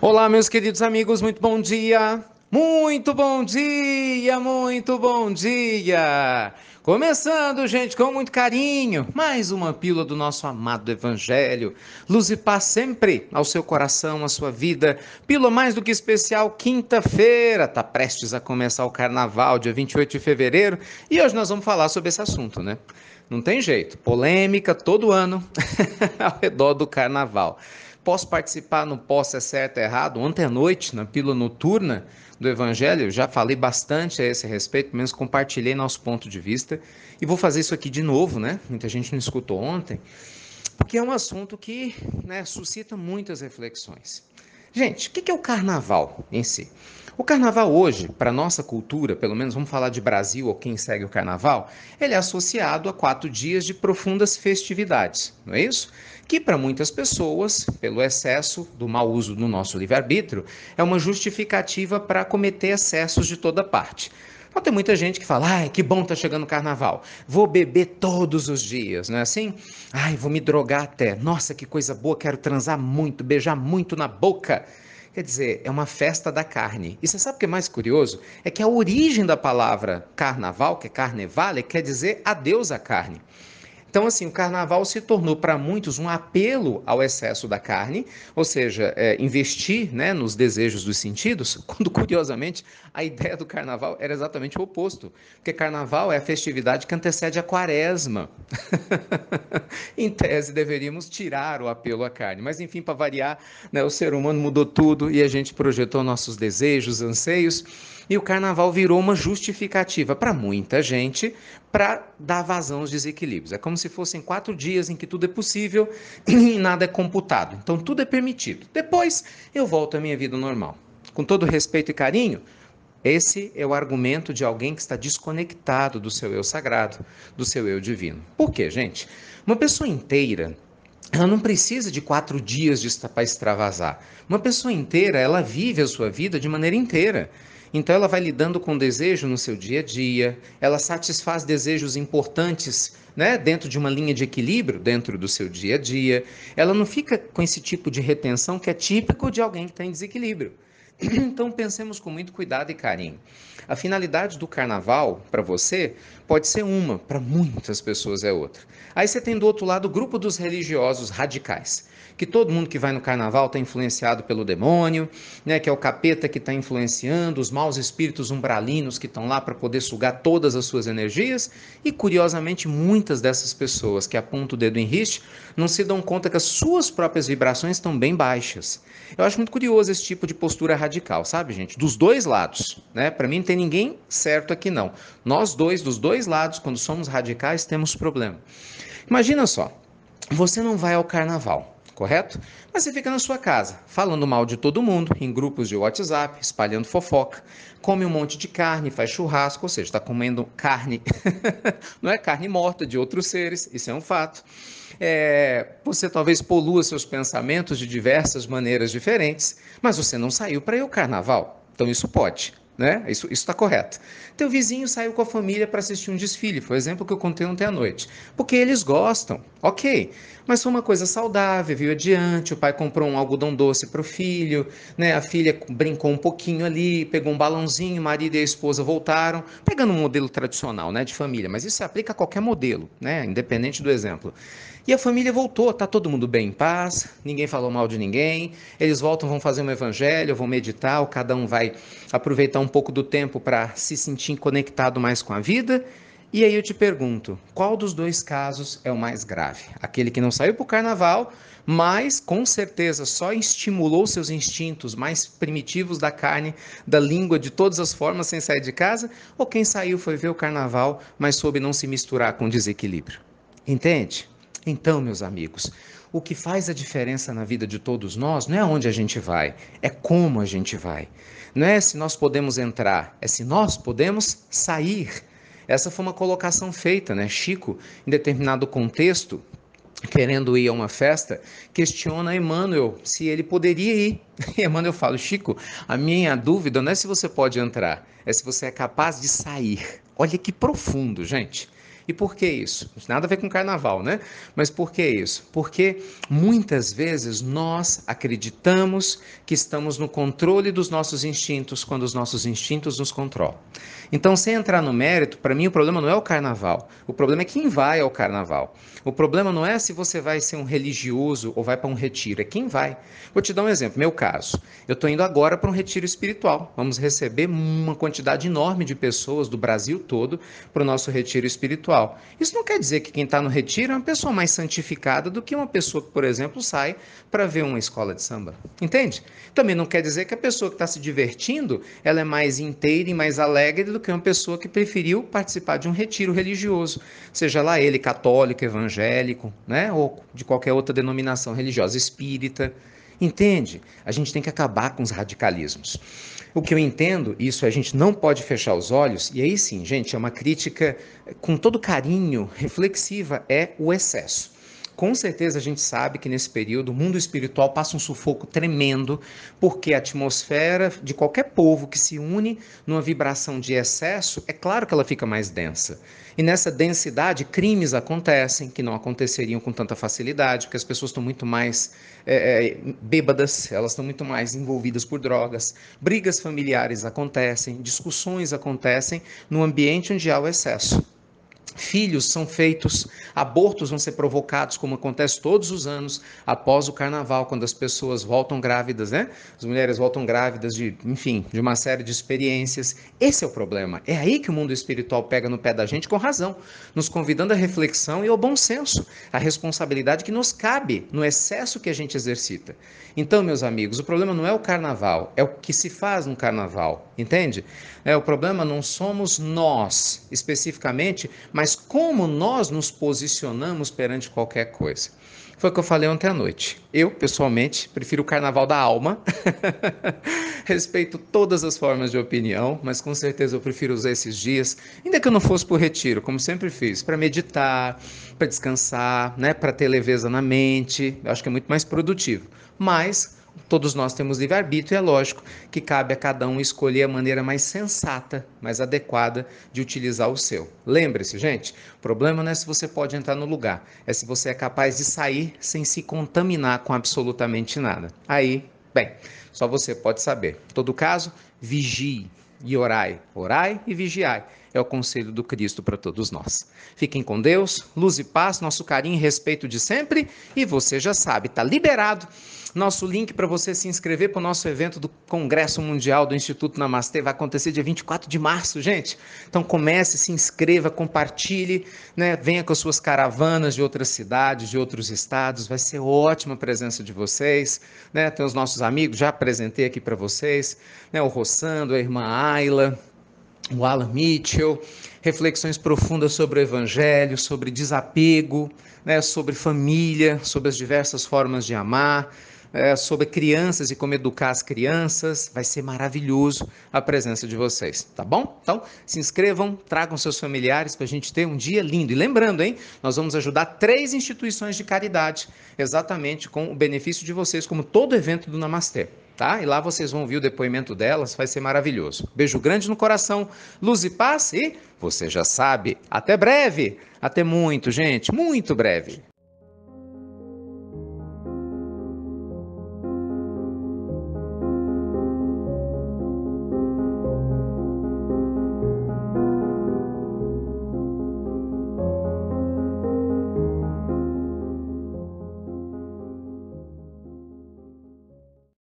Olá, meus queridos amigos, muito bom dia! Muito bom dia, muito bom dia! Começando, gente, com muito carinho, mais uma pílula do nosso amado Evangelho. Luz e paz sempre ao seu coração, à sua vida. Pílula mais do que especial, quinta-feira. Tá prestes a começar o carnaval, dia 28 de fevereiro. E hoje nós vamos falar sobre esse assunto, né? Não tem jeito, polêmica todo ano ao redor do carnaval. Posso participar, não posso, é certo, é errado. Ontem à noite, na pílula noturna do Evangelho, já falei bastante a esse respeito, pelo menos compartilhei nosso ponto de vista. E vou fazer isso aqui de novo, né? Muita gente não escutou ontem, porque é um assunto que, né, suscita muitas reflexões. Gente, o que é o carnaval em si? O carnaval hoje, para nossa cultura, pelo menos vamos falar de Brasil ou quem segue o carnaval, ele é associado a 4 dias de profundas festividades, não é isso? Que para muitas pessoas, pelo excesso do mau uso do nosso livre-arbítrio, é uma justificativa para cometer excessos de toda parte. Então, tem muita gente que fala, ai, que bom tá chegando o carnaval, vou beber todos os dias, não é assim? Ai, vou me drogar até, nossa, que coisa boa, quero transar muito, beijar muito na boca. Quer dizer, é uma festa da carne. E você sabe o que é mais curioso? É que a origem da palavra carnaval, que é carnevale, quer dizer adeus à carne. Então, assim, o carnaval se tornou para muitos um apelo ao excesso da carne, ou seja, investir, né, nos desejos dos sentidos, quando curiosamente a ideia do carnaval era exatamente o oposto, porque carnaval é a festividade que antecede a quaresma. Em tese, deveríamos tirar o apelo à carne, mas enfim, para variar, né, o ser humano mudou tudo e a gente projetou nossos desejos, anseios, e o carnaval virou uma justificativa para muita gente para dar vazão aos desequilíbrios. É como se fossem 4 dias em que tudo é possível e nada é computado. Então tudo é permitido. Depois eu volto à minha vida normal. Com todo respeito e carinho, esse é o argumento de alguém que está desconectado do seu eu sagrado, do seu eu divino. Por quê, gente? Uma pessoa inteira, ela não precisa de 4 dias para extravasar. Uma pessoa inteira, ela vive a sua vida de maneira inteira. Então ela vai lidando com desejo no seu dia a dia, ela satisfaz desejos importantes, né, dentro de uma linha de equilíbrio dentro do seu dia a dia. Ela não fica com esse tipo de retenção que é típico de alguém que está em desequilíbrio. Então pensemos com muito cuidado e carinho. A finalidade do carnaval, para você, pode ser uma, para muitas pessoas é outra. Aí você tem do outro lado o grupo dos religiosos radicais, que todo mundo que vai no carnaval está influenciado pelo demônio, né, que é o capeta que está influenciando, os maus espíritos umbralinos que estão lá para poder sugar todas as suas energias, e curiosamente muitas dessas pessoas que apontam o dedo em riste não se dão conta que as suas próprias vibrações estão bem baixas. Eu acho muito curioso esse tipo de postura radical, sabe, gente? Dos dois lados, né? Para mim não tem ninguém certo aqui não. Nós dois, dos dois lados, quando somos radicais, temos problema. Imagina só, você não vai ao carnaval, correto? Mas você fica na sua casa, falando mal de todo mundo, em grupos de WhatsApp, espalhando fofoca, come um monte de carne, faz churrasco, ou seja, está comendo carne, não é carne morta de outros seres, isso é um fato. Você talvez polua seus pensamentos de diversas maneiras diferentes, mas você não saiu para ir ao carnaval, então isso pode. Né? Isso está correto. Teu vizinho saiu com a família para assistir um desfile, foi o exemplo que eu contei ontem à noite. Porque eles gostam, ok. Mas foi uma coisa saudável, viu adiante, o pai comprou um algodão doce para o filho, né? A filha brincou um pouquinho ali, pegou um balãozinho, o marido e a esposa voltaram, pegando um modelo tradicional, né, de família, mas isso se aplica a qualquer modelo, né, independente do exemplo. E a família voltou, tá todo mundo bem em paz, ninguém falou mal de ninguém, eles voltam, vão fazer um evangelho, vão meditar, cada um vai aproveitar um pouco do tempo para se sentir conectado mais com a vida. E aí eu te pergunto, qual dos dois casos é o mais grave? Aquele que não saiu para o carnaval, mas com certeza só estimulou seus instintos mais primitivos da carne, da língua, de todas as formas, sem sair de casa? Ou quem saiu foi ver o carnaval, mas soube não se misturar com desequilíbrio? Entende? Então, meus amigos, o que faz a diferença na vida de todos nós não é onde a gente vai, é como a gente vai. Não é se nós podemos entrar, é se nós podemos sair. Essa foi uma colocação feita, né? Chico, em determinado contexto, querendo ir a uma festa, questiona Emmanuel se ele poderia ir. E Emmanuel fala, Chico, a minha dúvida não é se você pode entrar, é se você é capaz de sair. Olha que profundo, gente. E por que isso? Nada a ver com carnaval, né? Mas por que isso? Porque muitas vezes nós acreditamos que estamos no controle dos nossos instintos quando os nossos instintos nos controlam. Então, sem entrar no mérito, para mim o problema não é o carnaval. O problema é quem vai ao carnaval. O problema não é se você vai ser um religioso ou vai para um retiro, é quem vai. Vou te dar um exemplo, meu caso. Eu estou indo agora para um retiro espiritual. Vamos receber uma quantidade enorme de pessoas do Brasil todo para o nosso retiro espiritual. Isso não quer dizer que quem está no retiro é uma pessoa mais santificada do que uma pessoa que, por exemplo, sai para ver uma escola de samba. Entende? Também não quer dizer que a pessoa que está se divertindo, ela é mais inteira e mais alegre do que uma pessoa que preferiu participar de um retiro religioso, seja lá ele católico, evangélico, né, ou de qualquer outra denominação religiosa, espírita. Entende? A gente tem que acabar com os radicalismos. O que eu entendo, isso a gente não pode fechar os olhos, e aí sim, gente, é uma crítica com todo carinho, reflexiva, é o excesso. Com certeza a gente sabe que nesse período o mundo espiritual passa um sufoco tremendo, porque a atmosfera de qualquer povo que se une numa vibração de excesso, é claro que ela fica mais densa. E nessa densidade, crimes acontecem que não aconteceriam com tanta facilidade, porque as pessoas estão muito mais bêbadas, elas estão muito mais envolvidas por drogas, brigas familiares acontecem, discussões acontecem no ambiente onde há o excesso. Filhos são feitos, abortos vão ser provocados, como acontece todos os anos após o carnaval, quando as pessoas voltam grávidas, né? As mulheres voltam grávidas enfim, de uma série de experiências. Esse é o problema. É aí que o mundo espiritual pega no pé da gente com razão, nos convidando à reflexão e ao bom senso, à responsabilidade que nos cabe no excesso que a gente exercita. Então, meus amigos, o problema não é o carnaval, é o que se faz no carnaval, entende? O problema não somos nós, especificamente, mas como nós nos posicionamos perante qualquer coisa. Foi o que eu falei ontem à noite. Eu, pessoalmente, prefiro o carnaval da alma. Respeito todas as formas de opinião, mas com certeza eu prefiro usar esses dias, ainda que eu não fosse para o retiro, como sempre fiz, para meditar, para descansar, né, para ter leveza na mente. Eu acho que é muito mais produtivo. Mas todos nós temos livre-arbítrio e é lógico que cabe a cada um escolher a maneira mais sensata, mais adequada de utilizar o seu. Lembre-se, gente, o problema não é se você pode entrar no lugar, é se você é capaz de sair sem se contaminar com absolutamente nada. Aí, bem, só você pode saber. Em todo caso, vigie e orai. Orai e vigiai. É o conselho do Cristo para todos nós. Fiquem com Deus, luz e paz, nosso carinho e respeito de sempre. E você já sabe, está liberado nosso link para você se inscrever para o nosso evento do Congresso Mundial do Instituto Namastê. Vai acontecer dia 24 de março, gente. Então comece, se inscreva, compartilhe, né? Venha com as suas caravanas de outras cidades, de outros estados. Vai ser ótima a presença de vocês, né? Tem os nossos amigos, já apresentei aqui para vocês, né? O Rossando, a irmã Ayla, o Alan Mitchell, reflexões profundas sobre o Evangelho, sobre desapego, né, sobre família, sobre as diversas formas de amar, sobre crianças e como educar as crianças. Vai ser maravilhoso a presença de vocês, tá bom? Então, se inscrevam, tragam seus familiares para a gente ter um dia lindo. E lembrando, hein, nós vamos ajudar 3 instituições de caridade, exatamente com o benefício de vocês, como todo evento do Namastê. Tá? E lá vocês vão ouvir o depoimento delas, vai ser maravilhoso. Beijo grande no coração, luz e paz e você já sabe, até breve, até muito, gente, muito breve.